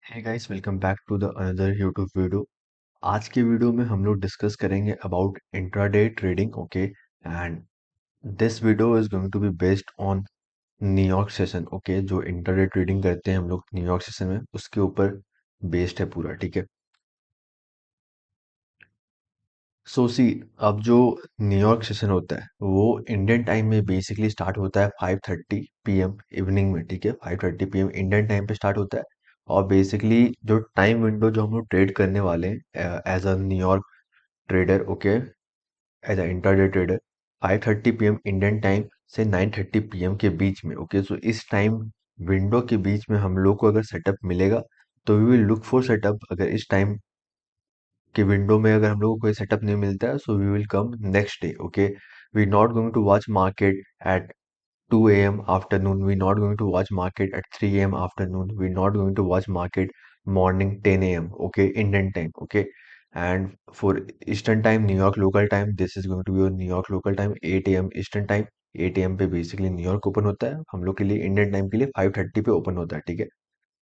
Hey guys, welcome back to the another YouTube video. आज के video में हम लोग डिस्कस करेंगे about intraday trading. Okay, and this video is going to be based on New York session. Okay, जो intraday trading करते हैं हम लोग न्यूयॉर्क सेशन में, उसके ऊपर बेस्ड है पूरा। ठीक है, सो सी, अब जो न्यूयॉर्क सेशन होता है वो इंडियन टाइम में बेसिकली स्टार्ट होता है 5:30 PM इवनिंग में। ठीक है, 5:30 PM इंडियन टाइम पे स्टार्ट होता है। और बेसिकली जो टाइम विंडो जो हम लोग ट्रेड करने वाले हैं as a New York trader, okay, as a intraday trader, 5:30 PM Indian time से 9:30 PM के बीच में। ओके, सो इस टाइम विंडो के बीच में हम लोग को अगर सेटअप मिलेगा तो we will look for setup. अगर इस टाइम कि विंडो में अगर हम लोग को कोई सेटअप नहीं मिलता है, so we will come next day. Okay, we not going to watch market at 2 AM afternoon, we not going to watch market at 3 AM afternoon, we not going to watch market morning 10 AM, okay, Indian time. Okay, and for eastern time, New York local time, this is going to be New York local time 8 AM eastern time. 8 AM पे basically New York open होता है, हम लोग के लिए Indian time के लिए 5:30 पे ओपन होता है। ठीक है,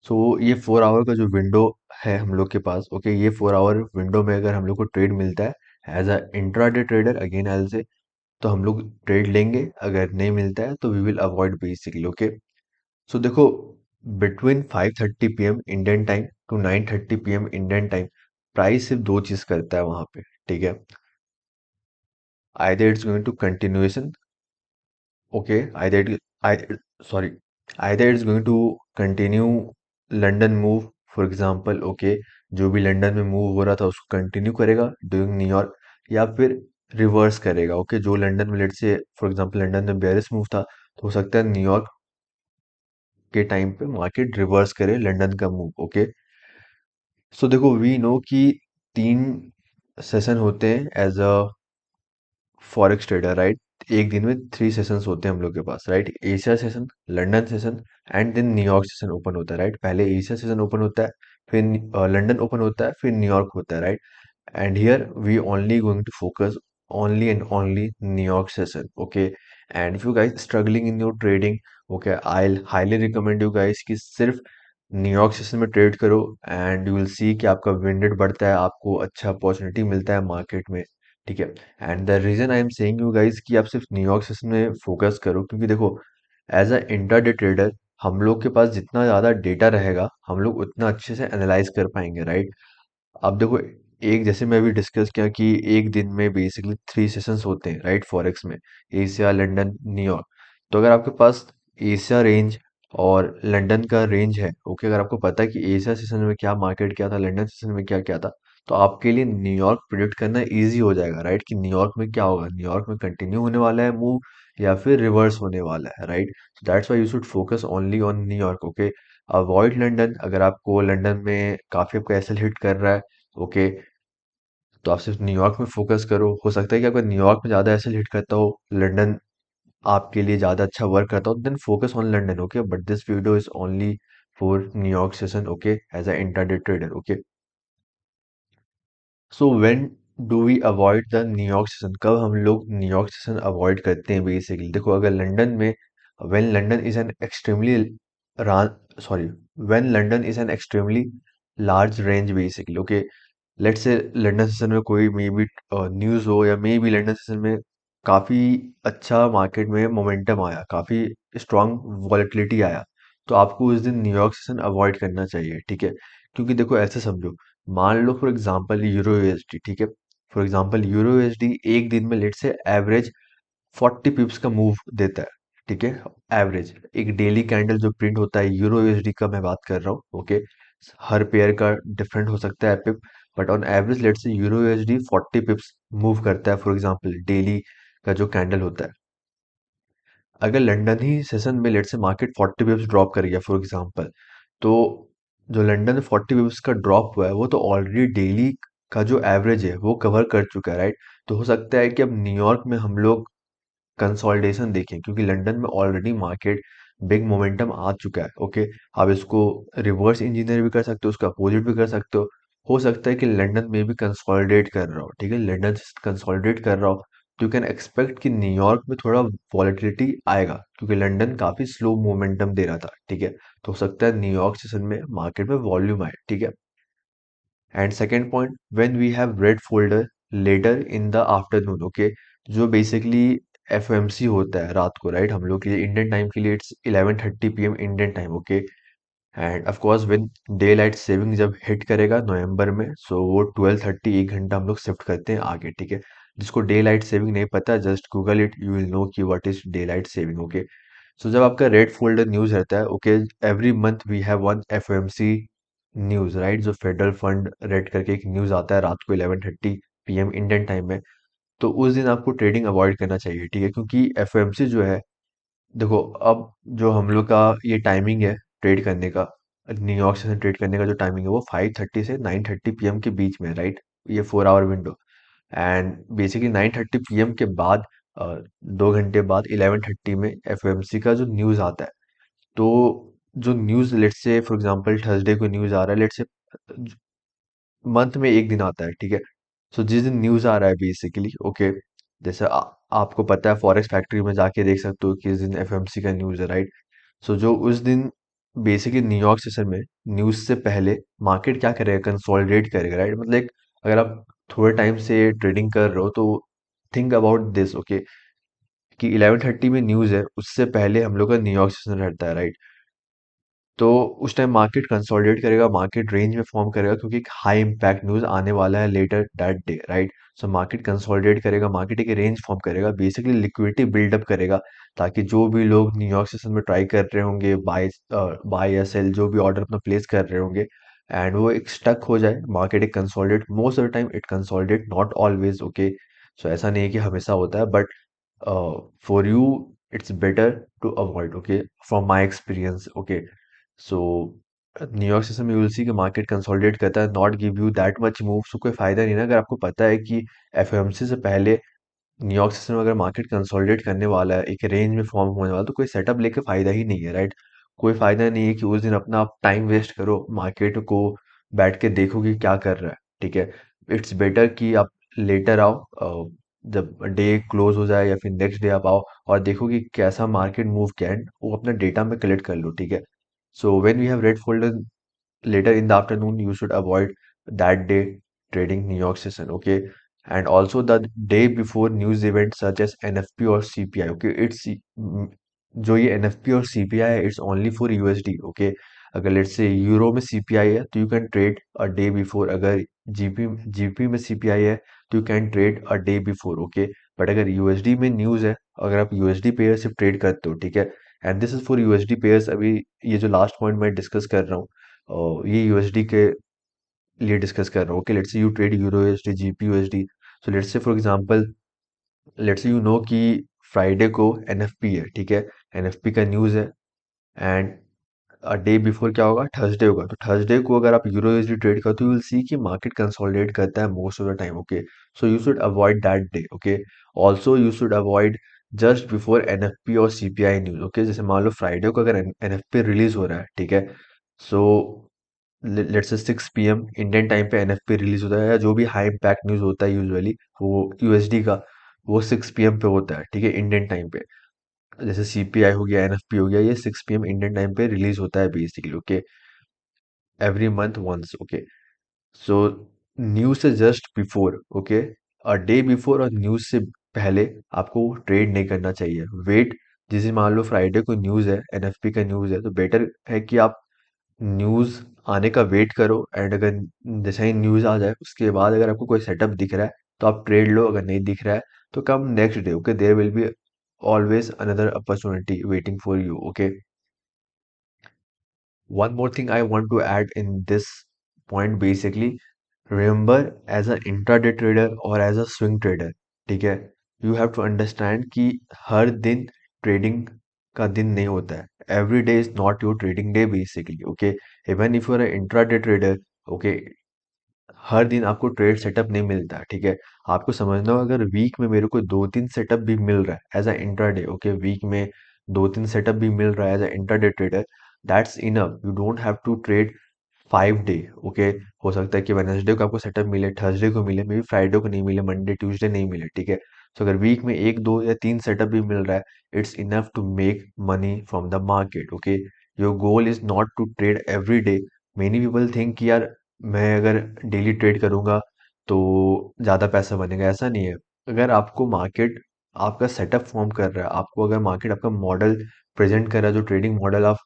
सो ये 4 आवर का जो विंडो है हम लोग के पास, ओके, ये 4 आवर विंडो में अगर हम लोग को ट्रेड मिलता है as a intraday trader, again एल से, तो हम लोग ट्रेड लेंगे। अगर नहीं मिलता है तो we will avoid basically. Okay, so देखो, between 5:30 PM Indian time to 9:30 PM Indian time, price सिर्फ दो चीज करता है वहां पे। ठीक है, either it's going to continuation, okay, either sorry either it's going to continue London move, for example. Okay, जो भी लंदन में मूव हो रहा था उसको कंटिन्यू करेगा ड्यूरिंग न्यूयॉर्क, या फिर रिवर्स करेगा। ओके, जो लंदन में let's say for example London में बेयरिश मूव था, तो हो सकता है न्यूयॉर्क के टाइम पे मार्केट रिवर्स करे लंदन का मूव। ओके, सो देखो, वी नो कि 3 सेशन होते हैं as a forex trader, right. एक दिन में 3 सेशंस होते हैं हम लोग के पास, right. Asia session, London session, and then New York session open होता है, राइट। पहले एशिया सेशन ओपन होता है, फिर लंदन ओपन होता है, फिर न्यूयॉर्क होता है, right. And here we only going to focus only and only New York session. Okay, and if you guys struggling in your trading, okay, I'll highly recommend you guys कि सिर्फ New York session में trade करो, and you will see कि आपका win rate बढ़ता है, आपको अच्छा अपॉर्चुनिटी मिलता है मार्केट में। ठीक है, and the reason I am saying you guys कि आप सिर्फ न्यूयॉर्क सेशन में फोकस करो, क्योंकि देखो, एज अ इंट्राडे ट्रेडर हम लोग के पास जितना ज़्यादा डेटा रहेगा हम लोग उतना अच्छे से एनालाइज कर पाएंगे, राइट। अब देखो, एक जैसे मैं अभी डिस्कस किया कि एक दिन में बेसिकली 3 सेशंस होते हैं, राइट, फॉरेक्स में, एशिया, लंदन, न्यूयॉर्क। तो अगर आपके पास एशिया रेंज और लंदन का रेंज है, ओके, अगर आपको पता है कि एशिया सेशन में क्या मार्केट क्या था, लंदन सेशन में क्या क्या था, तो आपके लिए न्यूयॉर्क प्रिडिक्ट करना इजी हो जाएगा, राइट, कि न्यूयॉर्क में क्या होगा, न्यूयॉर्क में कंटिन्यू होने वाला है मूव या फिर रिवर्स होने वाला है, right. That's why you should focus only on New York. Okay, avoid London. अगर आपको लंदन में काफी आपका एसएल हिट कर रहा है, ओके, तो आप सिर्फ न्यूयॉर्क में फोकस करो। हो सकता है कि आपका न्यूयॉर्क में ज्यादा एसएल हिट करता हो, लंदन आपके लिए ज्यादा अच्छा वर्क करता हो, then focus on London. Okay, but this video is only for New York session, okay, as a intraday trader. Okay, so when do we avoid the New York session, कब हम लोग न्यूयॉर्क सेशन अवॉइड करते हैं basically. देखो, अगर London में, when London is an extremely sorry when London is an extremely large range basically. Okay, let's से London session में कोई मे बी न्यूज़ हो, या मे बी लंदन सेशन में काफ़ी अच्छा मार्केट में मोमेंटम आया, काफ़ी स्ट्रांग वॉलेटिलिटी आया, तो आपको उस दिन न्यूयॉर्क सेशन अवॉइड करना चाहिए। ठीक है, क्योंकि देखो, ऐसे समझो, मान लो फॉर एग्जांपल यूरो यूएसडी, ठीक है, फॉर एग्जांपल यूरो यूएसडी एक दिन में लेट से एवरेज 40 पिप्स का मूव देता है। ठीक है, एवरेज एक डेली कैंडल जो प्रिंट होता है यूरो यूएसडी का मैं बात कर रहा हूँ। ओके, हर पेयर का डिफरेंट हो सकता है pip, but on average let's say euro USD 40 pips move करता है, फॉर एग्जांपल डेली का जो कैंडल होता है। अगर लंदन ही सेशन में लेट से मार्केट 40 पिप्स ड्रॉप कर गया फॉर एग्जांपल, तो जो लंदन में 40 पिप्स का ड्रॉप हुआ है वो तो ऑलरेडी डेली का जो एवरेज है वो कवर कर चुका है, राइट। तो हो सकता है कि अब न्यूयॉर्क में हम लोग कंसोलिडेशन देखें, क्योंकि लंदन में ऑलरेडी मार्केट बिग मोमेंटम आ चुका है। ओके, आप इसको रिवर्स इंजीनियर भी कर सकते हो, उसका अपोजिट भी कर सकते हो सकता है कि लंदन में भी कंसोलिडेट कर रहा हो, ठीक है, लंदन कंसोलिडेट कर रहा हो, तो यू कैन एक्सपेक्ट कि न्यूयॉर्क में थोड़ा वॉलेटिलिटी आएगा क्योंकि लंदन काफी स्लो मोमेंटम दे रहा था, ठीक है। तो हो सकता है न्यूयॉर्क सेशन में मार्केट में वॉल्यूम आए, ठीक है। And second point, when we have red folder later in the afternoon, okay, जो बेसिकली एफओएमसी होता है रात को, राइट, हम लोग के लिए इंडियन टाइम के लिए it's 11:30 PM Indian time, okay. And of course when day light saving जब हिट करेगा नवंबर में, सो वो 12:30, 1 घंटा हम लोग शिफ्ट करते हैं आगे, ठीक है। जिसको डे लाइट सेविंग नहीं पता, just Google it, you will know कि what is day light saving, okay. So जब आपका रेड फोल्डर न्यूज रहता है, okay, every month we have one FOMC news, right, जो फेडरल फंड रेड करके एक न्यूज आता है रात को 11:30 PM इंडियन टाइम में। तो उस दिन आपको ट्रेडिंग अवॉइड करना चाहिए, ठीक है, क्योंकि एफओएमसी जो है, देखो, अब जो हम लोग का ये टाइमिंग है ट्रेड करने का, न्यूयॉर्क से ट्रेड करने का जो टाइमिंग है वो 5:30 से 9:30 PM के बीच में, राइट, ये 4 hour window. And basically 9:30 PM के बाद 2 घंटे बाद 11:30 में एफओएमसी का जो न्यूज़ आता है, तो जो news let's say for example Thursday को न्यूज़ आ रहा है, लेट्स से मंथ में एक दिन आता है, ठीक है। सो जिस दिन न्यूज़ आ रहा है बेसिकली, ओके, जैसे आपको पता है फॉरेक्स फैक्ट्री में जाके देख सकते हो कि इस दिन एफएमसी का न्यूज़ है, राइट। सो जो उस दिन बेसिकली न्यूयॉर्क सेशन में न्यूज़ से पहले मार्केट क्या करेगा, कंसोलिडेट करेगा, राइट। मतलब अगर आप थोड़े टाइम से ट्रेडिंग कर रहे हो तो थिंक अबाउट दिस, ओके, कि 11:30 में न्यूज़ है, उससे पहले हम लोग का न्यूयॉर्क सेशन रहता है, राइट। तो उस टाइम मार्केट कंसोलिडेट करेगा, मार्केट रेंज में फॉर्म करेगा क्योंकि एक हाई इम्पैक्ट न्यूज़ आने वाला है later that day, right. So market consolidate करेगा, मार्केट एक रेंज फॉर्म करेगा, बेसिकली लिक्विडिटी बिल्डअप करेगा, ताकि जो भी लोग न्यूयॉर्क सेशन में ट्राई कर रहे होंगे, बाय या सेल, जो भी ऑर्डर अपना प्लेस कर रहे होंगे, एंड वो एक स्टक हो जाए, मार्केट एक consolidate, most of the time it consolidate, not always, okay. So ऐसा नहीं है कि हमेशा होता है, but for you it's better to avoid, okay, from my experience, okay. So New York system में यू विल सी कि मार्केट कंसोलिडेट करता है, not give you that much move, so कोई फायदा नहीं ना। अगर आपको पता है कि एफओएमसी से पहले न्यूयॉर्क सिस्टम में अगर मार्केट कंसोलिडेट करने वाला है, एक रेंज में फॉर्म होने वाला है, तो कोई सेटअप लेके फायदा ही नहीं है, राइट। कोई फायदा नहीं है कि उस दिन अपना आप टाइम वेस्ट करो, मार्केट को बैठ के देखो कि क्या कर रहा है, ठीक है। इट्स बेटर कि आप लेटर आओ, जब डे क्लोज हो जाए या फिर नेक्स्ट डे आप आओ और देखो कि कैसा मार्केट मूव किया है, वो अपना डेटा में कलेक्ट कर लो, ठीक है। So when we have red folder later in the afternoon, you should avoid that day trading New York session. Okay. And also the day before news events such as NFP or CPI. Okay. जो ये NFP और CPI है, it's only for USD. Okay. अगर let's say euro में CPI है तो you can trade a day before, अगर GP में CPI है तो you can trade a day before, okay. But अगर यूएसडी में न्यूज़ है, अगर आप यूएसडी पेयर से ट्रेड करते हो, ठीक है, and this is for USD pairs, अभी ये जो लास्ट पॉइंट मैं डिस्कस कर रहा हूँ, ये यूएसडी के लिए डिस्कस कर रहा हूँ। ओके, लेट्स से you trade euro USD, GP USD. So let's say for example, let's say you know कि फ्राइडे को एनएफपी है, ठीक है, एनएफपी का न्यूज़ है, एंड डे बिफोर क्या होगा, थर्सडे होगा। तो थर्सडे को अगर आप यूरो यूएसडी ट्रेड करते हो, यू विल सी कि मार्केट कंसोलिडेट करता है most of the time, okay. So you should avoid that day, okay. Also you should avoid just before NFP और सीपीआई न्यूज, ओके। जैसे मान लो फ्राइडे को अगर एनएफपी रिलीज हो रहा है, ठीक है, सो लेट्स से 6 PM इंडियन टाइम पे एनएफपी रिलीज होता है, या जो भी हाई इम्पैक्ट न्यूज होता है यूजुअली वो यूएसडी का, वो 6 PM पे होता है, ठीक है, इंडियन टाइम पे। जैसे सीपीआई हो गया, एनएफपी हो गया, ये 6 PM इंडियन टाइम पे रिलीज होता है basically, okay, every month once, okay. So news से just before, okay, a day before और न्यूज से पहले आपको ट्रेड नहीं करना चाहिए। वेट, जैसे मान लो फ्राइडे को न्यूज है, एनएफपी का न्यूज है, तो बेटर है कि आप न्यूज आने का वेट करो, एंड अगर जैसे ही न्यूज आ जाए उसके बाद अगर आपको कोई सेटअप दिख रहा है तो आप ट्रेड लो, अगर नहीं दिख रहा है तो come next day, okay, there will be always another opportunity waiting for you, okay. One more thing I want to add in this point, basically, remember, as an intraday trader or as a swing trader, ठीक है, you have to understand कि हर दिन trading का दिन नहीं होता है, every day is not your trading day basically, okay. Even if you are an intraday trader, okay, हर दिन आपको ट्रेड सेटअप नहीं मिलता है, ठीक है। आपको समझना होगा, अगर वीक में मेरे को 2-3 सेटअप भी मिल रहा है as a intraday, okay, week में 2-3 सेटअप भी मिल रहा है as a intraday trader, that's enough, you don't have to trade 5 day, okay. हो सकता है कि वेडनेसडे को आपको सेटअप मिले, थर्सडे को मिले, मे बी फ्राइडे को नहीं मिले, मंडे ट्यूसडे नहीं मिले, ठीक है। सो अगर वीक में एक दो या तीन सेटअप भी मिल रहा है, it's enough to make money from the market. Okay, your goal is not to trade every day. Many people think कि यार मैं अगर डेली ट्रेड करूंगा तो ज़्यादा पैसा बनेगा, ऐसा नहीं है। अगर आपको मार्केट आपका सेटअप फॉर्म कर रहा है, आपको अगर मार्केट आपका मॉडल प्रेजेंट कर रहा है, जो ट्रेडिंग मॉडल आप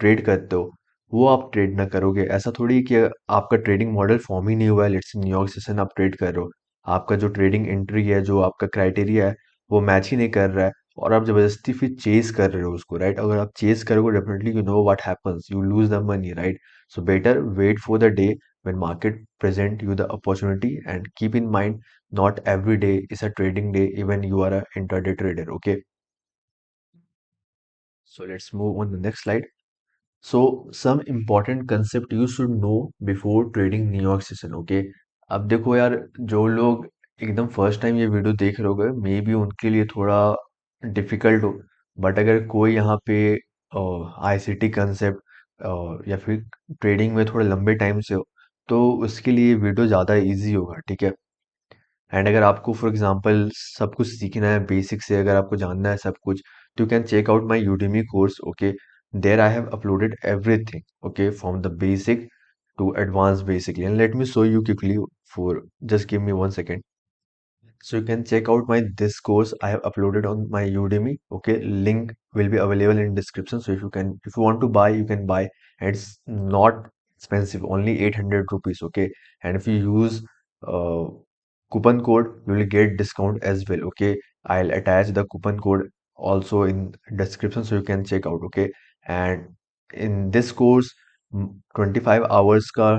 ट्रेड करते हो वो आप ट्रेड ना करोगे। ऐसा थोड़ी कि आपका ट्रेडिंग मॉडल फॉर्म ही नहीं हुआ है, लेट्स से न्यूयॉर्क सेशन आप ट्रेड कर रहे हो, आपका जो ट्रेडिंग एंट्री है, जो आपका क्राइटेरिया है, वो मैच ही नहीं कर रहा है, और आप जबरदस्ती फिर चेज कर रहे हो उसको, राइट? अगर आप चेज करोगे, definitely you know what happens, you lose the money, right? So better wait for the day when market present you the opportunity, and keep in mind, not every day is a trading day, even you are a intraday trader. Okay, so let's move on the next slide. So some important concept you should know before trading New York session. Okay, अब देखो यार, जो लोग एकदम first time ये video देख रहे होगे, मे बी उनके लिए थोड़ा डिफिकल्ट हो, बट अगर कोई यहाँ पे आईसीटी कंसेप्ट या फिर ट्रेडिंग में थोड़ा लंबे टाइम से हो, तो उसके लिए वीडियो ज़्यादा इजी होगा, ठीक है? एंड अगर आपको फॉर एग्जांपल सब कुछ सीखना है बेसिक से, अगर आपको जानना है सब कुछ, तो you can check out my Udemy course. Okay, there I have uploaded everything, okay, from the basic to advance basically, and let me show you quickly, for just give me 1 second. So you can check out my this course I have uploaded on my Udemy. Okay, link will be available in description. So if you want to buy, you can buy. And it's not expensive, only 800 rupees. Okay, and if you use uh, coupon code, you will get discount as well. Okay, I'll attach the coupon code also in description, so you can check out. Okay, and in this course, 25 hours का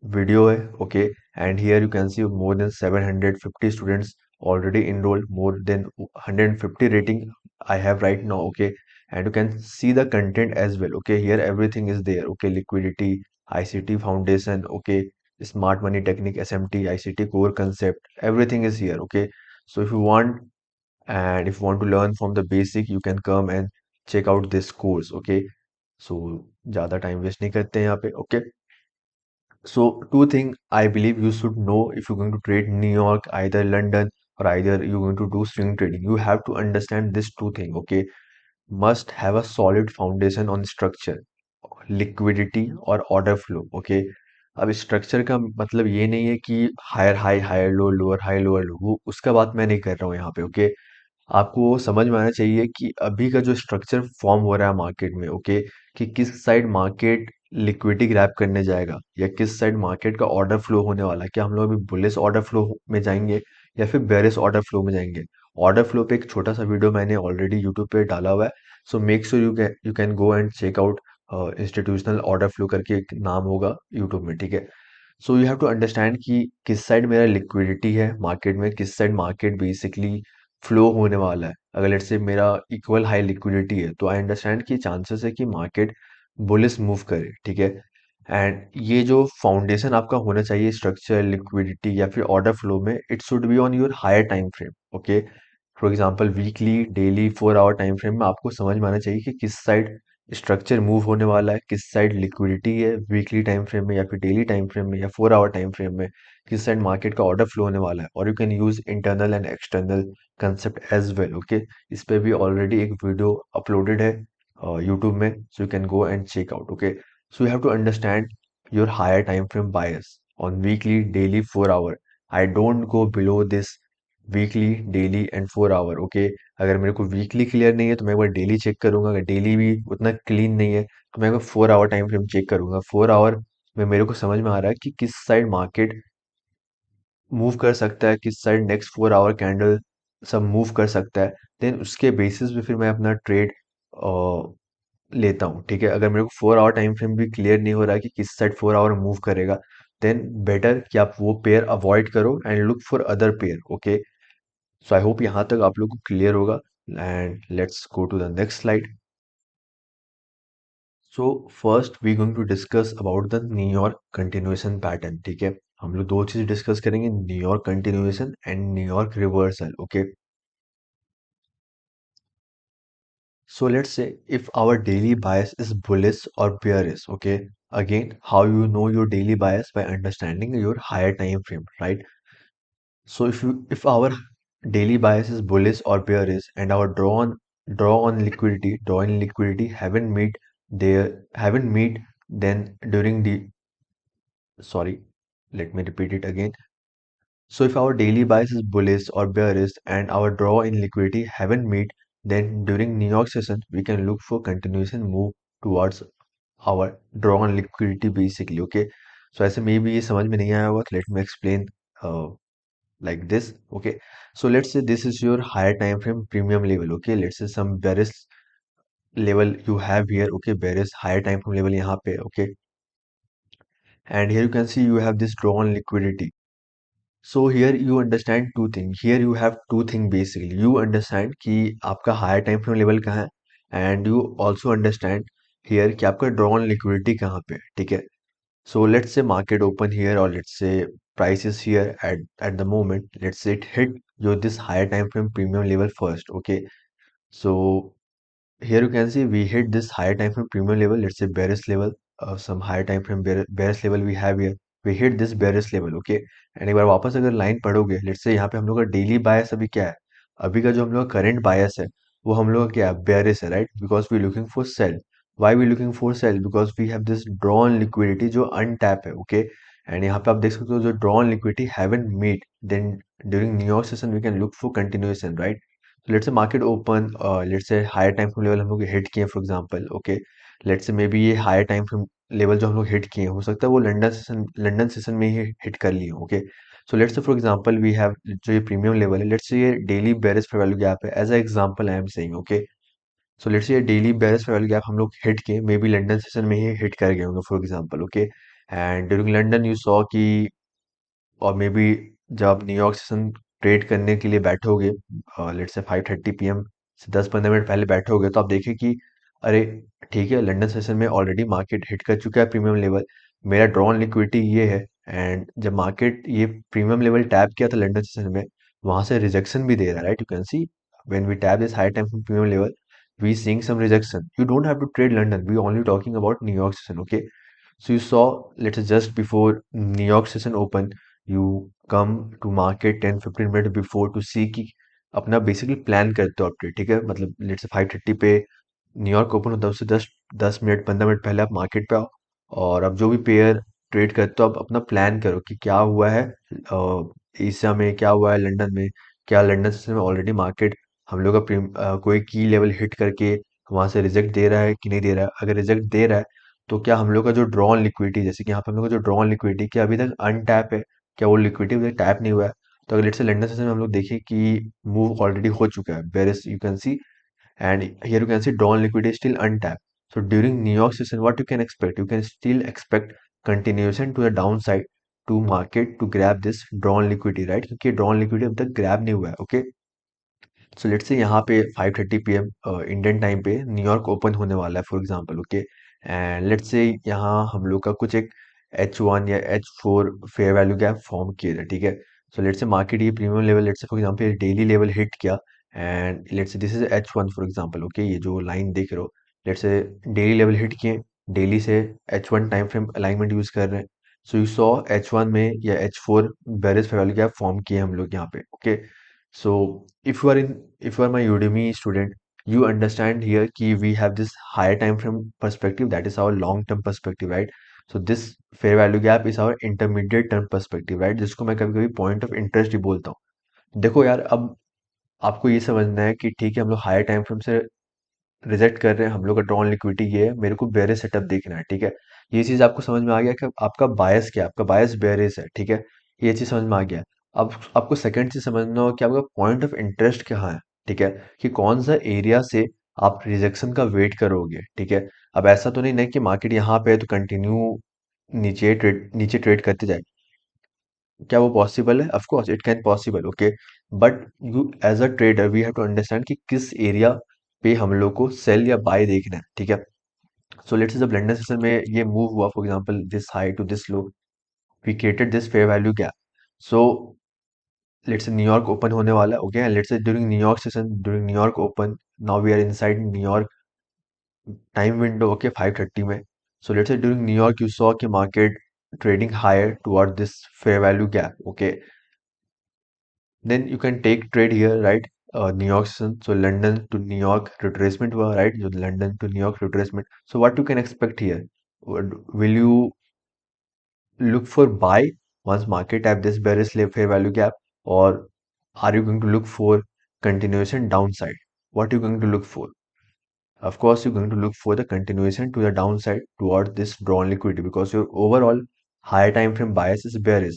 video है। Okay, and here you can C more than 750 students already enrolled, more than 150 rating I have right now. Okay, and you can see the content as well. Okay, here everything is there. Okay, liquidity, ICT foundation, okay, smart money technique, SMT, ICT core concept, everything is here. Okay, so if you want, and if you want to learn from the basic, you can come and check out this course. Okay, so ज़्यादा time waste नहीं करते हैं यहाँ पे। Okay, so two things I believe you should know if you're going to trade New York, either London, or either you're going to do swing trading. You have to understand this two thing. Okay, must have a solid foundation on structure, liquidity और order flow. Okay, अब structure का मतलब ये नहीं है कि higher high higher low, lower high lower low, वो उसका बात मैं नहीं कर रहा हूँ यहाँ पे। ओके, आपको समझ में आना चाहिए कि अभी का जो स्ट्रक्चर फॉर्म हो रहा है मार्केट में, ओके, कि किस साइड मार्केट लिक्विडिटी ग्रैब करने जाएगा, या किस साइड मार्केट का ऑर्डर फ्लो होने वाला है। क्या हम लोग अभी बुलिश ऑर्डर फ्लो में जाएंगे या फिर बेरिश ऑर्डर फ्लो में जाएंगे? ऑर्डर फ्लो पे एक छोटा सा वीडियो मैंने ऑलरेडी यूट्यूब पे डाला हुआ है, so make sure you can go and check out. Institutional order flow करके एक नाम होगा यूट्यूब में, ठीक है? So you have to understand कि किस साइड मेरा लिक्विडिटी है मार्केट में, किस साइड मार्केट बेसिकली फ्लो होने वाला है। अगर लेट्स से मेरा इक्वल हाई लिक्विडिटी है, तो आई अंडरस्टैंड कि चांसेस है कि मार्केट बुलिश मूव करे, ठीक है? एंड ये जो फाउंडेशन आपका होना चाहिए स्ट्रक्चर, लिक्विडिटी या फिर ऑर्डर फ्लो में, it should be on your higher time frame. Okay, for example weekly, daily, 4 hour time frame में आपको समझ में आना चाहिए कि किस साइड स्ट्रक्चर मूव होने वाला है, किस साइड लिक्विडिटी है वीकली टाइम फ्रेम में या फिर डेली टाइम फ्रेम में या 4 आवर टाइम फ्रेम में, किस साइड मार्केट का ऑर्डर फ्लो होने वाला है। और you can use internal and external concept as well. Okay, इस पे भी ऑलरेडी एक वीडियो अपलोडेड है यूट्यूब में, so you can go and check out. Okay, so you have to understand your higher time frame bias on weekly, daily, 4 hour. I don't go below this weekly, daily and 4 hour. Okay, अगर मेरे को weekly clear नहीं है तो मैं एक बार daily check करूंगा, अगर डेली भी उतना क्लीन नहीं है तो मैं एक बार 4 आवर टाइम फ्रेम चेक करूंगा। 4 आवर में मेरे को समझ में आ रहा है कि किस साइड मार्केट मूव कर सकता है, किस साइड नेक्स्ट 4 आवर कैंडल सब मूव कर सकता है, देन उसके बेसिस पे फिर मैं अपना ट्रेड लेता हूँ, ठीक है? अगर मेरे को 4 आवर टाइम फ्रेम भी क्लियर नहीं हो रहा है कि किस साइड 4 आवर मूव करेगा, देन बेटर कि आप वो पेयर अवॉइड करो and look for other pair. Okay, so I hope यहाँ तक आप लोग को क्लियर होगा, and let's go to the next slide. So first we going to discuss about the New York continuation pattern, ठीक है? हम लोग दो चीज डिस्कस करेंगे, New York continuation and New York reversal. Okay, so let's say if our daily bias is bullish or bearish. Okay, again, how you know your daily bias? By understanding your higher time frame, right? So if our daily bias is bullish or bearish, and our draw on liquidity haven't meet then during the sorry, let me repeat it again. So if our daily bias is bullish or bearish and our draw in liquidity haven't met, then during New York session we can look for continuation move towards our draw on liquidity basically. Okay, so ऐसे मे भी ये समझ में नहीं आया होगा, तो let me explain uh, like this. Okay, so let's say this is your higher time frame premium level. Okay, let's say some bearish level you have here. Okay, bearish higher time frame level यहाँ पे. Okay, and here you can see you have this draw on liquidity. So here you understand two things. Here you have two things basically. You understand कि आपका higher time frame level कहाँ है, and you also understand here कि आपका draw on liquidity कहाँ पे है, ठीक है. So let's say market open here, or let's say price is here at the moment. Let's say it hit your this higher time frame premium level first. Okay. So here you can see we hit this higher time frame premium level, let's say bearish level, some higher time frame bearish level we have here. We hit this bearish level. Okay, and एक बार वापस अगर line पढ़ोगे, let's say यहाँ पे हम लोग का daily बायस अभी क्या है, अभी का जो हम लोग का करंट बायस है वो हम लोग का क्या है, बेरिश है, right, because we looking for sell. Why we looking for sell? Because we have this drawn liquidity जो अनटैप है. ओके, एंड यहाँ पे आप देख सकते हो जो drawn liquidity haven't meet, then during New York session we can look for continuation, right. Let's say market open, let's say higher time frame level हम लोग हिट किए for example. Okay, let's say maybe ये higher time frame level जो हम लोग hit किए हो सकता है वो लंदन सेशन में ही हिट कर लिए. Okay, so let's say for example we have जो ये प्रीमियम लेवल है, लेट्स से ये daily bearish fair value gap है, as a example I am saying. Okay, so let's say ये daily bearish fair value gap हम लोग hit किए, may be London session में ही हिट कर गए होंगे for example. Okay, and during London you saw कि, और मे बी जब आप न्यूयॉर्क सेशन ट्रेड करने के लिए बैठोगे, लेट्स से 5:30 PM से 10-15 मिनट पहले बैठोगे, तो आप देखिए कि अरे ठीक है, लंदन सेशन में ऑलरेडी मार्केट हिट कर चुका है प्रीमियम लेवल, मेरा ड्रॉन लिक्विडिटी ये है. एंड जब मार्केट ये प्रीमियम लेवल टैप किया था लंदन सेशन में, वहां से रिजेक्शन भी दे रहा है, right. You can see when we tap this high time premium level, we seeing some rejection. You don't have to trade London, we only talking about New York session. Okay, so you saw, let's say just before New York session open, you come to market 10-15 minutes before to see कि अपना basically plan करते हो update, ठीक है, मतलब let's say 5:30 पे New York open होता है, उससे 10 10 मिनट 15 मिनट पहले आप मार्केट पे आओ, और अब जो भी पेयर ट्रेड करते हो आप अपना प्लान करो कि क्या हुआ है एशिया में, क्या हुआ है लंदन में, क्या लंदन सेशन में ऑलरेडी मार्केट हम लोग का कोई की लेवल हिट करके वहां से रिजेक्ट दे रहा है कि नहीं दे रहा है. अगर रिजेक्ट दे रहा है तो क्या हम लोग का जो ड्रॉन लिक्विडिटी, जैसे कि यहाँ पे हम लोग का जो ड्रॉन लिक्विडिटी क्या अभी तक अनटैप है, क्या वो लिक्विडिटी अभी तक टैप नहीं हुआ है. तो अगर लेट्स से लंदन सेशन में हम लोग देखें कि मूव ऑलरेडी हो चुका है berries, you can C, and here you can see drawn liquidity is still untapped. So during New York session, what you can expect? You can still expect continuation to the downside to market to grab this drawn liquidity, right? क्योंकि drawn liquidity अब तक grab नहीं हुआ है. Okay, so let's से यहाँ पे 5:30 PM Indian time पे न्यूयॉर्क ओपन होने वाला है for example. Okay, and let's से यहाँ हम लोग का कुछ एक H1 या H4 fair value gap form किए थे, ठीक है. सो लेट्स से मार्केट ये premium level, let's say for example daily level hit किया, and let's say this is H1 for example. Okay, ये जो लाइन देख रहे हो, let's say daily level hit किए, डेली से H1 time frame alignment use कर रहे हैं. सो यू सॉ H1 में या H4 berries fair value gap form किए हम लोग यहाँ पे. Okay, so if you are my Udemy student, you understand here कि we have this higher time frame perspective, that is our long term perspective, right? So this fair value gap is our intermediate term perspective, right? जिसको मैं कभी कभी point of interest ही बोलता हूँ. देखो यार, अब आपको ये समझना है कि ठीक है हम लोग हायर टाइम फ्रेम से रिजेक्ट कर रहे हैं, हम लोग का ड्रॉन लिक्विडिटी ये है, मेरे को बेरिश सेटअप देखना है, ठीक है. ये चीज आपको समझ में आ गया कि आपका बायस क्या है, आपका बायस बेरिश है, ठीक है. ये चीज समझ में आ गया. अब आपको सेकंड चीज समझना हो कि आपका पॉइंट ऑफ इंटरेस्ट कहाँ है, ठीक है, कि कौन सा एरिया से आप रिजेक्शन का वेट करोगे, ठीक है. अब ऐसा तो नहीं ना कि मार्केट यहाँ पे है तो कंटिन्यू नीचे ट्रेड करते जाए. क्या वो पॉसिबल है? Of course it can possible. Okay, but you as a trader we have to understand कि किस एरिया पे हम लोग को सेल या बाय देखना है, ठीक है. सो लेट्स से जब लंदन सेशन में ये मूव हुआ for example this high to this low, we created this fair value gap. So let's say New York open होने वाला है. Okay, let's say during New York open, now we are inside New York time window. Okay, 5:30 में. So let's say during New York you saw कि market trading higher toward this fair value gap. Okay, then you can take trade here, right? New York session, so London to New York retracement हुआ, right? जो London to New York retracement. So what you can expect here? Will you look for buy once market have this bearish fair value gap, or are you going to look for continuation downside? What are you going to look for? Of course, you're going to look for the continuation to the downside toward this drawn liquidity because your overall higher time frame bias is bearish.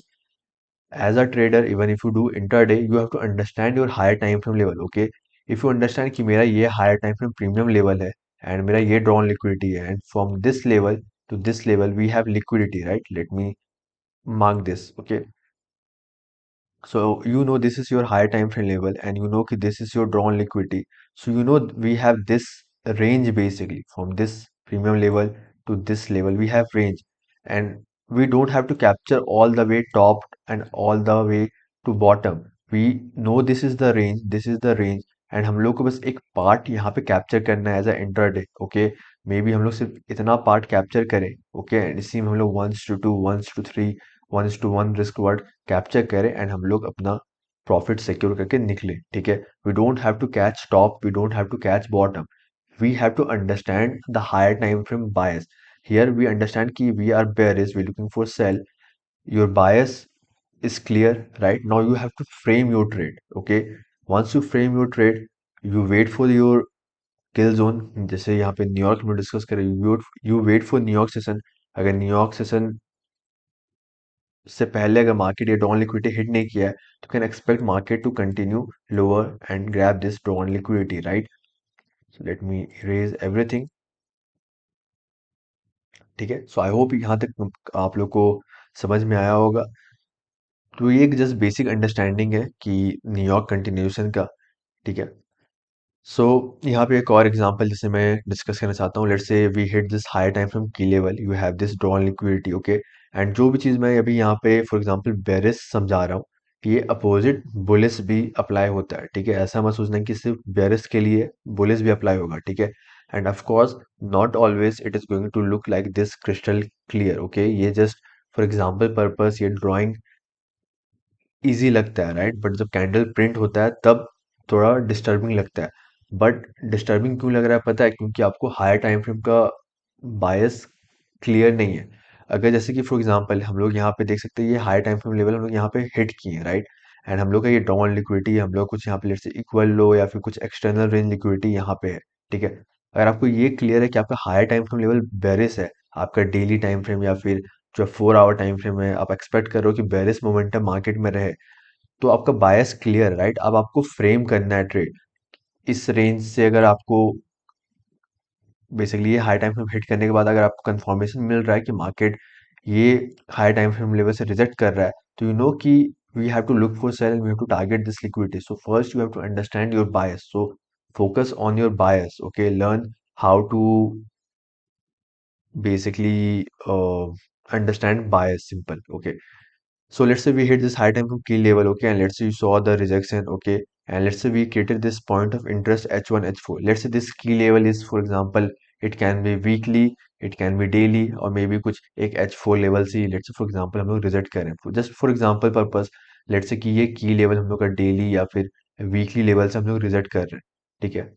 As a trader, even if you do intraday, you have to understand your higher time frame level. Okay, if you understand कि मेरा ये higher time frame premium level है and मेरा ये drawn liquidity है, and from this level to this level we have liquidity, right? Let me mark this. Okay, so you know this is your higher time frame level, and you know that this is your drawn liquidity. So you know we have this range basically from this premium level to this level. We have range, and we don't have to capture all the way top and all the way to bottom. We know this is the range, this is the range, and हम लोग को बस एक part यहाँ पे capture करना है as a intraday. Okay, maybe हम लोग सिर्फ इतना पार्ट कैप्चर करें. ओके, एंड इसी में हम लोग 1:2, 1:3, 1:1 रिस्क कैप्चर करें एंड हम लोग अपना प्रॉफिट सिक्योर करके निकले. ठीक है, we don't have to catch top, we don't have to catch bottom, we have to understand the higher time frame bias. Here we understand कि we are bearish, we looking for sell. Your bias is clear, right? Now you have to frame your trade. Okay, once you frame your trade, you wait for your kill zone. जैसे यहाँ पे New York में discuss करें, you wait for New York session. अगर New York session से पहले अगर market ये डाउन लिक्विडिटी हिट नहीं किया है, तो can expect market to continue lower and grab this down liquidity, right? So let me erase everything. ठीक है, सो आई होप यहाँ तक आप लोग को समझ में आया होगा. तो ये एक जस्ट बेसिक अंडरस्टैंडिंग है कि न्यूयॉर्क कंटिन्यूशन का. ठीक है, सो यहाँ पे एक और एग्जांपल जैसे मैं डिस्कस करना चाहता हूँ. Let's say we hit this higher time from key level, you have this drawn liquidity. Okay, and जो भी चीज़ मैं अभी यहाँ पे फॉर एग्जांपल बेरिश समझा रहा हूँ, ये अपोजिट बुलिस भी अप्लाई होता है. ठीक है, ऐसा मत सोचना कि सिर्फ बेरिश के लिए बुलिस भी अप्लाई होगा. ठीक है, and of course not always it is going to look like this crystal clear. Okay, ये जस्ट फॉर एग्जाम्पल पर्पस ये ड्राइंग इजी लगता है, राइट? बट जब कैंडल प्रिंट होता है तब थोड़ा डिस्टर्बिंग लगता है. बट डिस्टर्बिंग क्यों लग रहा है पता है? क्योंकि आपको हायर टाइम फ्रेम का बायस क्लियर नहीं है. अगर जैसे कि फॉर एग्जांपल हम लोग यहाँ पे देख सकते हैं ये हायर टाइम फ्रेम लेवल हम लोग यहाँ पे हिट किए हैं, राइट? एंड हम लोग का ये डाउन लिक्विडिटी हम लोग कुछ यहाँ पे लेट्स से इक्वल लो या फिर कुछ एक्सटर्नल रेंज लिक्विडिटी यहाँ पे है. ठीक है, अगर आपको ये क्लियर है कि आपका higher time frame level bearish है, आपका डेली टाइम फ्रेम या फिर जो 4 आवर टाइम फ्रेम है, आप एक्सपेक्ट करो कि बेरिस मोमेंटम मार्केट में रहे, तो आपका बायस क्लियर है, राइट? अब आपको फ्रेम करना है ट्रेड इस रेंज से. अगर आपको बेसिकली ये हाई टाइम फ्रेम हिट करने के बाद अगर आपको कंफर्मेशन मिल रहा है कि मार्केट ये हाई टाइम फ्रेम लेवल से रिजेक्ट कर रहा है, तो यू नो कि we have to look for sell, we have to target this liquidity. So first you have to understand your bias. So focus on your bias. Okay, learn how to basically understand bias. Simple. Okay, so let's say we hit this high time from key level. Okay, and let's say you saw the rejection. Okay, and let's say we created this point of interest h1 h4. Let's say this key level is for example it can be weekly, it can be daily, और maybe कुछ एक h4 level से let's say for example हम लोग reject करें just for example purpose. let's say कि ये की लेवल हम लोग का डेली या फिर वीकली लेवल से हम लोग रिजेक्ट कर रहे हैं. ठीक है,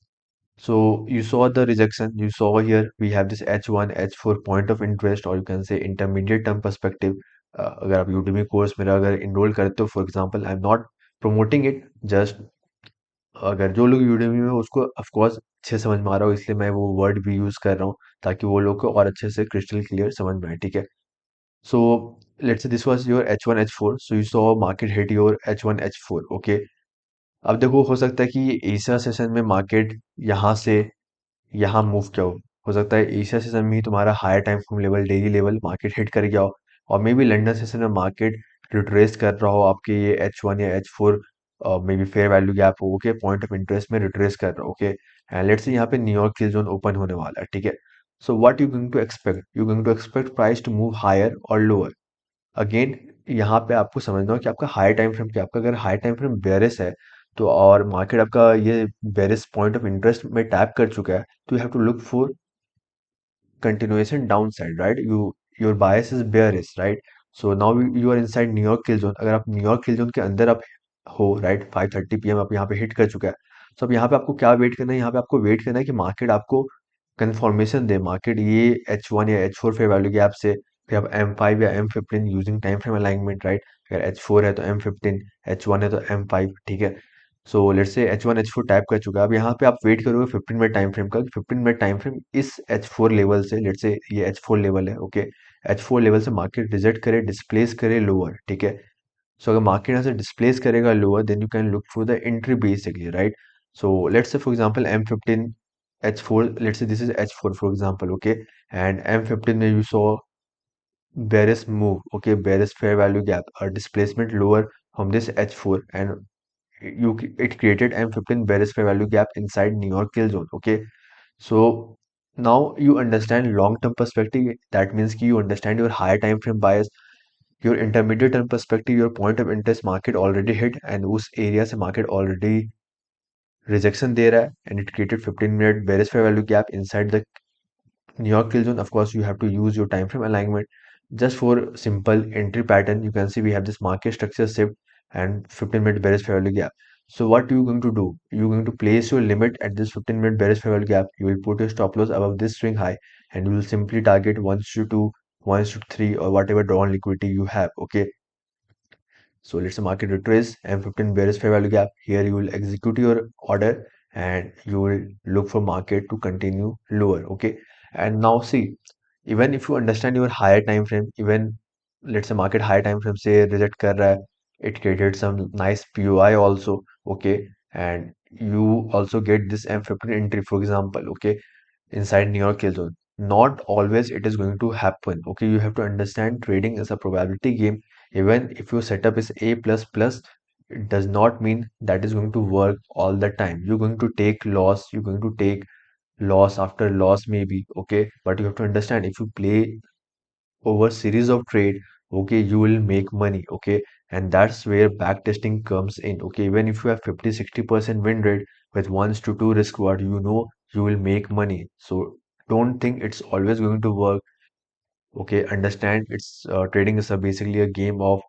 so you saw the rejection. You saw here we have this H1, H4 point of interest, or you can say intermediate term perspective. अगर आप Udemy कोर्स मेरा अगर इनरोल करते हो, for example I am not promoting it, just अगर जो लोग Udemy में उसको ऑफ कोर्स अच्छे समझ में आ रहा हो, इसलिए मैं वो वर्ड भी यूज कर रहा हूँ ताकि वो लोग को और अच्छे से क्रिस्टल क्लियर समझ में आए. ठीक है, so let's say this was your H1 H4, so you saw market hit your H1 H4. Okay, अब देखो हो सकता है कि ये एशिया सेशन में मार्केट यहाँ से यहाँ मूव क्या हो सकता है एशिया सेशन में ही तुम्हारा higher time frame level daily level market hit कर गया हो, और मे बी लंदन सेशन में मार्केट रिट्रेस कर रहा हो आपके ये H1 या H4 maybe fair value gap हो. ओके, पॉइंट ऑफ इंटरेस्ट में रिट्रेस कर रहा हो. ओके, एंड लेट्स से यहाँ पे न्यूयॉर्क किल जोन ओपन होने वाला है. ठीक है, so what you going to expect? You going to expect price to move higher और लोअर. अगेन यहाँ पे आपको समझना हो कि आपका हाई टाइम फ्रेम क्या है. आपका अगर हाई टाइम फ्रेम बेरिस है तो और मार्केट आपका ये बेरिस पॉइंट ऑफ इंटरेस्ट में टैप कर चुका है, तो you have to look for continuation downside, right? Your bias is bearish, right? So now you are inside New York kill zone. अगर आप न्यूयॉर्क किल जोन के अंदर आप हो, राइट, 5:30 PM आप यहाँ पे हिट कर चुका है। तो अब यहाँ पे आपको क्या वेट करना है, यहाँ पे आपको वेट करना है कि मार्केट आपको कंफर्मेशन दे, मार्केट ये H1 या H4 फेयर वैल्यू गैप से फिर आप M5 या M15 using time frame alignment, right. अगर H4 है तो M15, H1 है तो M5, ठीक है। सो लेट्स से H1 H4 टैप कर चुका है, अब यहाँ पे आप वेट करोगे 15 मिनट टाइम फ्रेम का, 15 मिनट टाइम फ्रेम इस H4 लेवल से, लेट्स से ये H4 लेवल है, ओके। H4 लेवल से मार्केट रिजेक्ट करे, डिस्प्लेस करे लोअर, ठीक है। सो अगर मार्केट यहाँ से डिस्प्लेस करेगा lower, then you can look for the entry basically, right. So let's say for example M15 H4, let's say this is H4 for example, okay, and M15 में you saw bearish move, okay, bearish fair value gap, a displacement lower from this H4, and it created M15 bearish fair value gap inside New York kill zone, okay. So now you understand long term perspective, that means कि you understand your higher time frame bias, your intermediate term perspective, your point of interest market already hit, and उस area से market already rejection दे रहा है, and it created 15 minute bearish fair value gap inside the New York kill zone. Of course, you have to use your time frame alignment. Just for simple entry pattern, you can see we have this market structure shift and 15-minute bearish fair value gap. So what you going to do? You're going to place your limit at this 15-minute bearish fair value gap. You will put your stop loss above this swing high, and you will simply target 1 to 2, 1 to 3, or whatever drawn liquidity you have. Okay, so let's say market retrace M15 bearish fair value gap. Here you will execute your order and you will look for market to continue lower. Okay. And now see, even if you understand your higher time frame, even let's say market higher time frame say reject कर रहा है, it created some nice POI also. Okay. And you also get this M15 entry, for example. Okay, inside New York kill zone. Not always it is going to happen. Okay, you have to understand trading is a probability game. Even if your setup is A plus plus, it does not mean that is going to work all the time. You're going to take loss, you're going to take loss after loss maybe, okay? But you have to understand if you play over series of trade, okay, you will make money, okay. And that's where backtesting comes in, okay. Even if you have 50-60% win rate with 1 to 2 risk reward, you know you will make money. So don't think it's always going to work, okay. Understand it's trading is basically a game of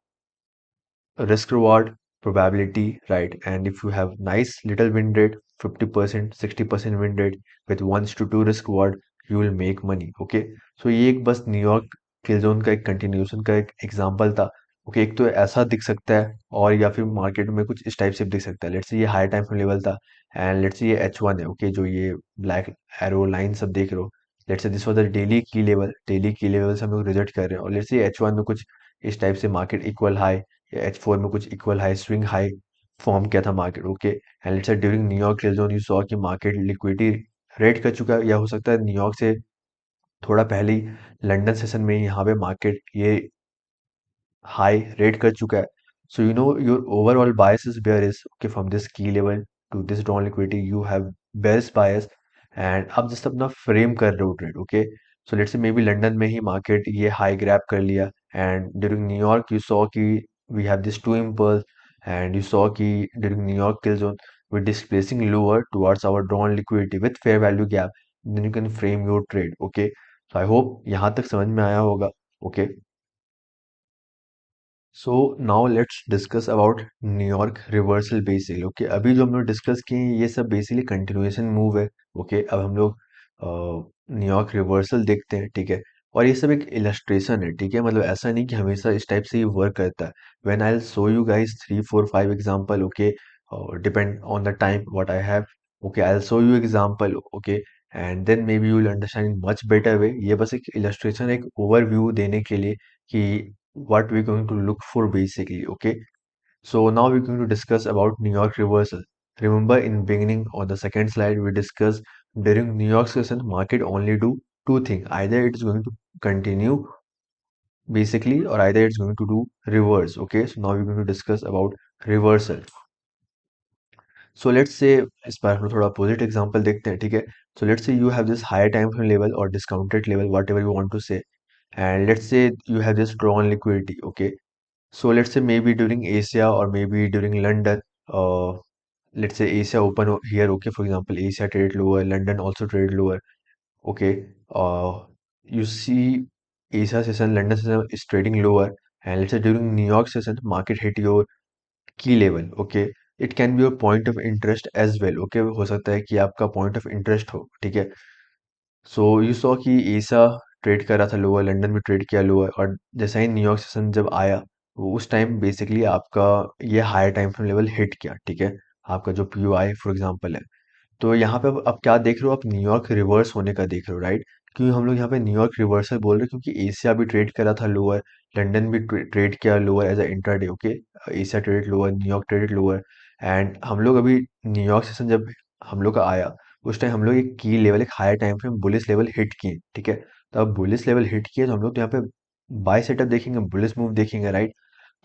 risk reward probability, right? And if you have nice little win rate, 50% 60% win rate with 1 to 2 risk reward, you will make money, okay. So ये एक बस New York kill zone का एक continuation का एक example था, okay. एक तो ऐसा दिख सकता है और या फिर मार्केट में कुछ इस टाइप से दिख सकता है। लेट्स से ये हाई टाइम फ्रेम लेवल था एंड लेट्स से ये H1 है, ओके, जो ये ब्लैक एरो लाइन सब देख रहे हो। Let's say this was the daily की लेवल से हम लोग रिजेक्ट कर रहे हैं, और लेट्स से H1 में कुछ इस टाइप से मार्केट इक्वल हाई या H4 में कुछ equal high swing high form किया था market, okay. And let's say during New York kill zone you saw कि मार्केट लिक्विडिटी रेड कर चुका है, या हो सकता है न्यूयॉर्क से थोड़ा पहले ही लंदन सेशन में यहाँ पे मार्केट ये हाई रेट कर चुका है। So you know your overall bias is bearish, okay, from this key level to this down liquidity you have bearish bias, and आप जस्ट अपना फ्रेम कर रहे हो trade, okay. So let's say may be London में ही market ये high grab कर लिया, and during New York you saw कि we have this two impulse, and you saw कि during New York kill zone we displacing lower towards our drawn liquidity with fair value gap, then you can frame your trade, okay. So I hope यहाँ तक समझ में आया होगा, okay. So now let's discuss about New York reversal basically, okay. अभी जो हम लोग डिस्कस किए हैं ये सब बेसिकली कंटिन्यूएशन मूव है, ओके। अब हम लोग न्यूयॉर्क रिवर्सल देखते हैं, ठीक है। और ये सब एक इलस्ट्रेशन है, ठीक है, मतलब ऐसा नहीं कि हमेशा इस टाइप से ही वर्क करता है। When I will show you guys 3 4 5 example, okay, depend on the time what I have, okay, I will show you example, okay, and then maybe you will understand in much better way. ये बस एक illustration, एक overview देने के लिए कि what we're going to look for basically, okay. So now we're going to discuss about New York reversal. Remember in beginning on the second slide we discussed during New York session market only do two things, either it is going to continue basically or either it's going to do reverse, okay. So now we're going to discuss about reversal. So let's say इस बार हम लोग थोड़ा opposite example देखते हैं, ठीक है। So let's say you have this higher time frame level or discounted level, whatever you want to say, and let's say you have this drawn liquidity, okay. So let's say maybe during Asia or maybe during London, uh, let's say Asia open here, okay. For example, Asia traded lower, London also traded lower, okay. You see Asia session, London session is trading lower, and let's say during New York session, market hit your key level, okay. It can be your point of interest as well, okay. हो सकता है कि आपका point of interest हो, ठीक है। So you saw कि एसा ट्रेड कर रहा था लोअर, लंदन में ट्रेड किया लोअर, और जैसा ही न्यूयॉर्क सेशन जब आया, वो उस टाइम बेसिकली आपका ये higher time frame level hit किया, ठीक है। आपका जो पी आई फॉर एग्जांपल है। तो यहाँ पे अब क्या देख रहे हो आप, न्यूयॉर्क रिवर्स होने का देख रहे हो, राइट। क्योंकि हम लोग यहाँ पे न्यूयॉर्क रिवर्सल बोल रहे हैं, क्योंकि एशिया भी ट्रेड करा था लोअर, लंदन भी ट्रेड किया lower as a intraday, okay. Asia traded lower, New York traded lower. And हम लोग अभी न्यूयॉर्क सेशन जब हम लोग का आया, उस टाइम हम लोग एक की लेवल, एक higher time frame bullish level hit किए, ठीक है। तो अब बुलिस लेवल हिट किए तो हम लोग तो यहाँ पे बाय सेटअप देखेंगे, बुलिस मूव देखेंगे, राइट।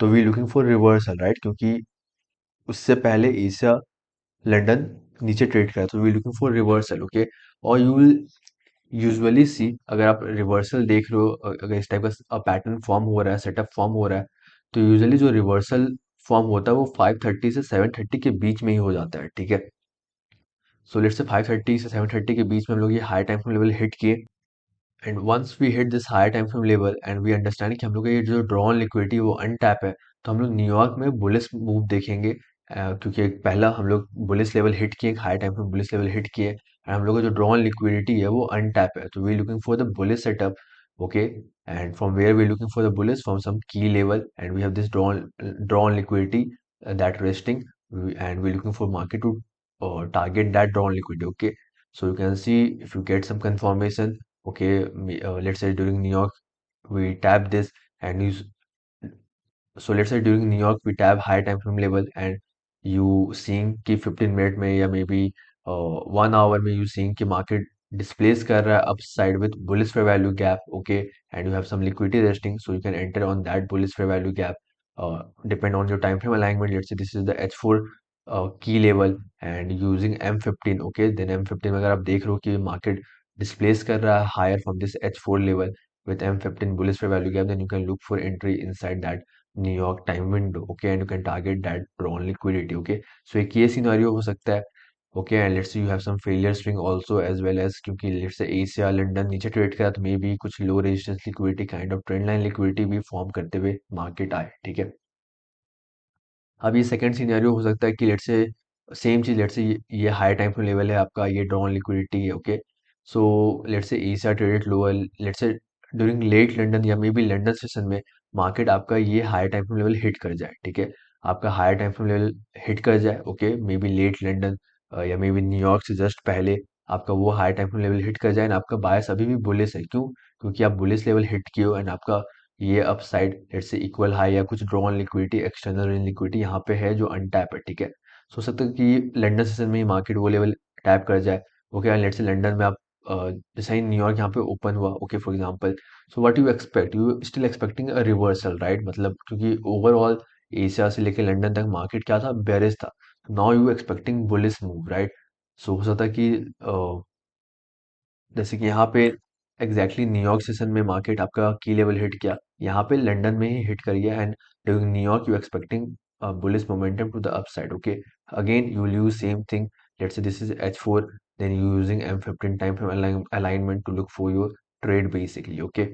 तो we looking for reversal, right, क्योंकि उससे पहले एशिया लंदन नीचे ट्रेड करा, तो we looking for reversal, okay. और यू विल यूजुअली सी, अगर आप रिवर्सल देख रहे हो, अगर इस टाइप का पैटर्न फॉर्म हो रहा है, सेटअप फॉर्म हो रहा है, तो यूजुअली जो रिवर्सल फॉर्म होता है वो 5:30 से 7:30 के बीच में ही हो जाता है, ठीक है। सो लेट्स से 5:30 से 7:30 के बीच में हम लोग ये हाई टाइम लेवल हिट किए, and once we hit this higher time frame level and we understand कि हम लोग का ये जो ड्रॉन लिक्विडिटी वो अनटैप है, तो हम लोग न्यूयॉर्क में बुलिस मूव देखेंगे। क्योंकि पहला हम लोग बुलिस लेवल हिट किए, higher time frame bullish level hit किए, एंड हम लोग का जो ड्रॉन लिक्विडिटी है वो अनटैप है, तो we looking for the bullish setup, okay. And from where we looking for the bullish, from some key level, and we have this drawn liquidity that resting, and we're looking for market to target that drawn liquidity, okay. So you can see, if you get some confirmation, okay, let's say during New York we tap this, and so let's say during New York we tap high time frame level, and you seeing कि 15 minute में या may be 1 our में you seeing कि market displace कर रहा है upside with bullish fair value gap, okay, and you have some liquidity resting, so you can enter on that bullish fair value gap, depend on your time frame alignment. Let's say this is the H4 key level and using M15, okay, then M15 में अगर आप देख रहे हो कि market displace कर रहा है higher from this H4 level with M15 bullish fair value gap, then you can look for entry inside that New York time window, okay, and you can target that drawn liquidity, okay. So एक ये scenario हो सकता है, okay, and let's say you have some failure swing also as well as, क्योंकि let's say Asia London नीचे trade करा तो may be कुछ low resistance liquidity kind of trend line liquidity भी फॉर्म करते हुए मार्केट आए, ठीक है। अब ये सेकंड सिनेरियो हो सकता है कि लेट्स से सेम चीज, लेट्स से ये हाई टाइम फ्रेम लेवल है आपका, ये ड्रॉन लिक्विडिटी है, okay. So let's say Asia traded lower, let's say during late London या मे बी लंदन सेशन में मार्केट आपका ये high time frame level hit कर जाए, ठीक है। आपका high time frame level hit कर जाए, okay, maybe late London या मे बी न्यूयॉर्क से जस्ट पहले आपका वो high time frame level hit कर जाए, एंड आपका बायस अभी भी बुलिस है, क्यों? क्योंकि आप बुलिस लेवल हिट किए हो, एंड आपका ये upside let's say equal high या कुछ drawn liquidity, external range liquidity यहाँ पे है जो अनटैप है, ठीक है। सो सकता है कि लंदन सेशन में ही मार्केट वो लेवल टैप कर जाए, ओके। लेट्स से लंदन में आप जैसे ही न्यूयॉर्क यहाँ पे ओपन हुआ, okay, for example, so what you expect, you still expecting a reversal, right, मतलब क्योंकि ओवरऑल एशिया से लेके लंदन तक मार्केट क्या था, बेरिश था। Now you expecting bullish move, right. So हो सकता है कि जैसे कि यहाँ पे एग्जैक्टली न्यूयॉर्क सेशन में मार्केट आपका की लेवल हिट किया, यहाँ पे लंदन में ही हिट करिए, and during New York you expecting bullish momentum to the upside, okay. Again you will use same thing, let's say this is H4, then you using M15 time frame alignment to look for your trade basically, okay.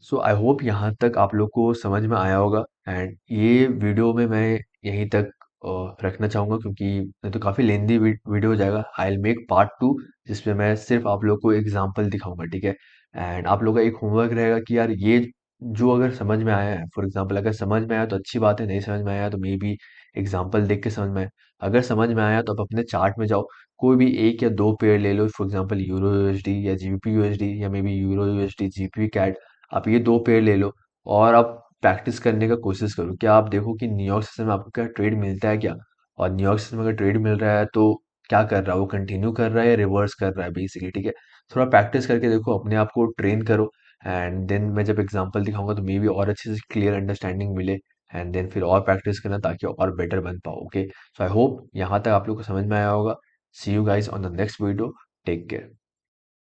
So I hope यहाँ तक आप लोग को समझ में आया होगा, and ये वीडियो में मैं यहीं तक रखना चाहूँगा, क्योंकि नहीं तो काफ़ी लेंदी वीडियो हो जाएगा। आई विल मेक पार्ट 2 जिसमें मैं सिर्फ आप लोग को एग्जांपल दिखाऊंगा, ठीक है। एंड आप लोग का एक होमवर्क रहेगा कि यार ये जो अगर समझ में आया है, फॉर एग्जांपल अगर समझ में आया तो अच्छी बात है, नहीं समझ में आया तो मे बी एग्जाम्पल देख के समझ में आए। अगर समझ में आया तो आप अपने चार्ट में जाओ, कोई भी एक या दो पेयर ले लो, फॉर एग्जांपल यूरो यूएसडी या जीबीपी यूएसडी या maybe euro USD GBP CAD, आप ये दो पेड़ ले लो और आप प्रैक्टिस करने का कोशिश करो। क्या आप देखो कि न्यूयॉर्क सेशन में आपको क्या ट्रेड मिलता है क्या, और न्यूयॉर्क सेशन में अगर ट्रेड मिल रहा है तो क्या कर रहा है, वो कंटिन्यू कर रहा है या रिवर्स कर रहा है बेसिकली, ठीक है। थोड़ा प्रैक्टिस करके देखो, अपने आप को ट्रेन करो, एंड देन मैं जब एग्जांपल दिखाऊंगा तो मे बी और अच्छे से क्लियर अंडरस्टैंडिंग मिले, एंड देन फिर और प्रैक्टिस करना ताकि और बेटर बन पाओ, ओके। सो आई होप यहाँ तक आप लोग को समझ में आया होगा। See you guys on the next video, take care.